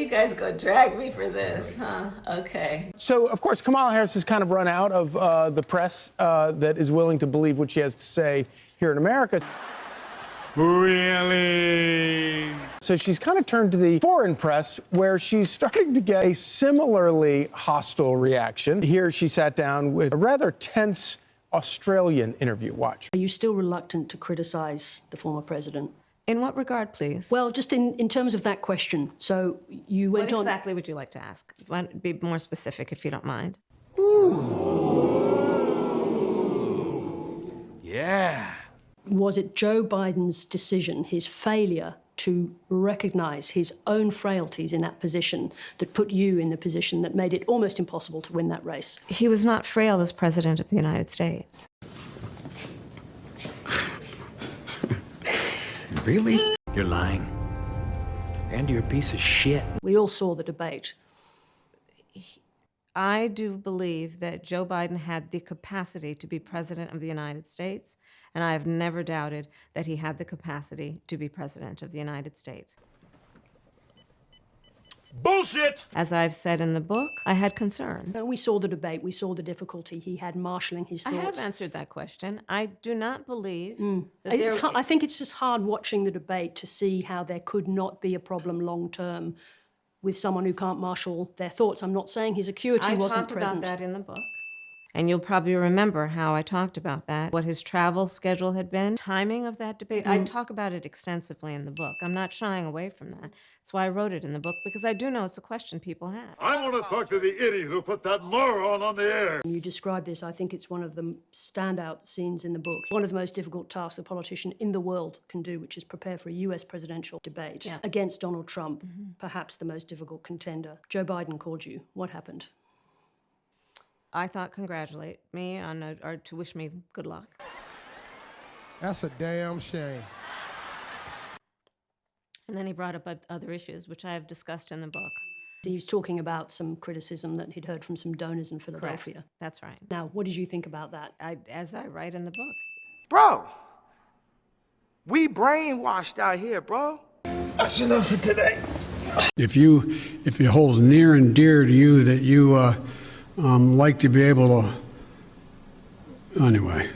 guys go drag me for this, huh? Okay. So, of course, Kamala Harris has kind of run out of the press that is willing to believe what she has to say here in America. Really? So she's kind of turned to the foreign press, where she's starting to get a similarly hostile reaction. Here she sat down with a rather tense Australian interview. Watch. Are you still reluctant to criticize the former president? In what regard, please? Well, just in terms of that question. So you went on... What exactly would you like to ask? Be more specific, if you don't mind. Yeah. Was it Joe Biden's decision, his failure to recognize his own frailties in that position, that put you in the position that made it almost impossible to win that race? He was not frail as President of the United States. Really? You're lying. And you're a piece of shit. We all saw the debate. I do believe that Joe Biden had the capacity to be President of the United States, and I have never doubted that he had the capacity to be President of the United States. Bullshit! As I've said in the book, I had concerns. We saw the debate. We saw the difficulty he had marshalling his thoughts. I have answered that question. I do not believe that I think it's just hard watching the debate to see how there could not be a problem long term with someone who can't marshal their thoughts. I'm not saying his acuity wasn't present. I talked about that in the book. And you'll probably remember how I talked about that, what his travel schedule had been, timing of that debate. I talk about it extensively in the book. I'm not shying away from that. That's why I wrote it in the book, because I do know it's a question people have. I want to talk to the idiot who put that moron on the air. You describe this, I think it's one of the standout scenes in the book. One of the most difficult tasks a politician in the world can do, which is prepare for a US presidential debate against Donald Trump, perhaps the most difficult contender. Joe Biden called you. What happened? I thought congratulate me or to wish me good luck. That's a damn shame. And then he brought up other issues, which I have discussed in the book. He was talking about some criticism that he'd heard from some donors in Philadelphia. Correct. That's right. Now, what did you think about that? As I write in the book. Bro, we brainwashed out here, bro. That's enough for today. If it holds near and dear to you that you like to be able to, anyway.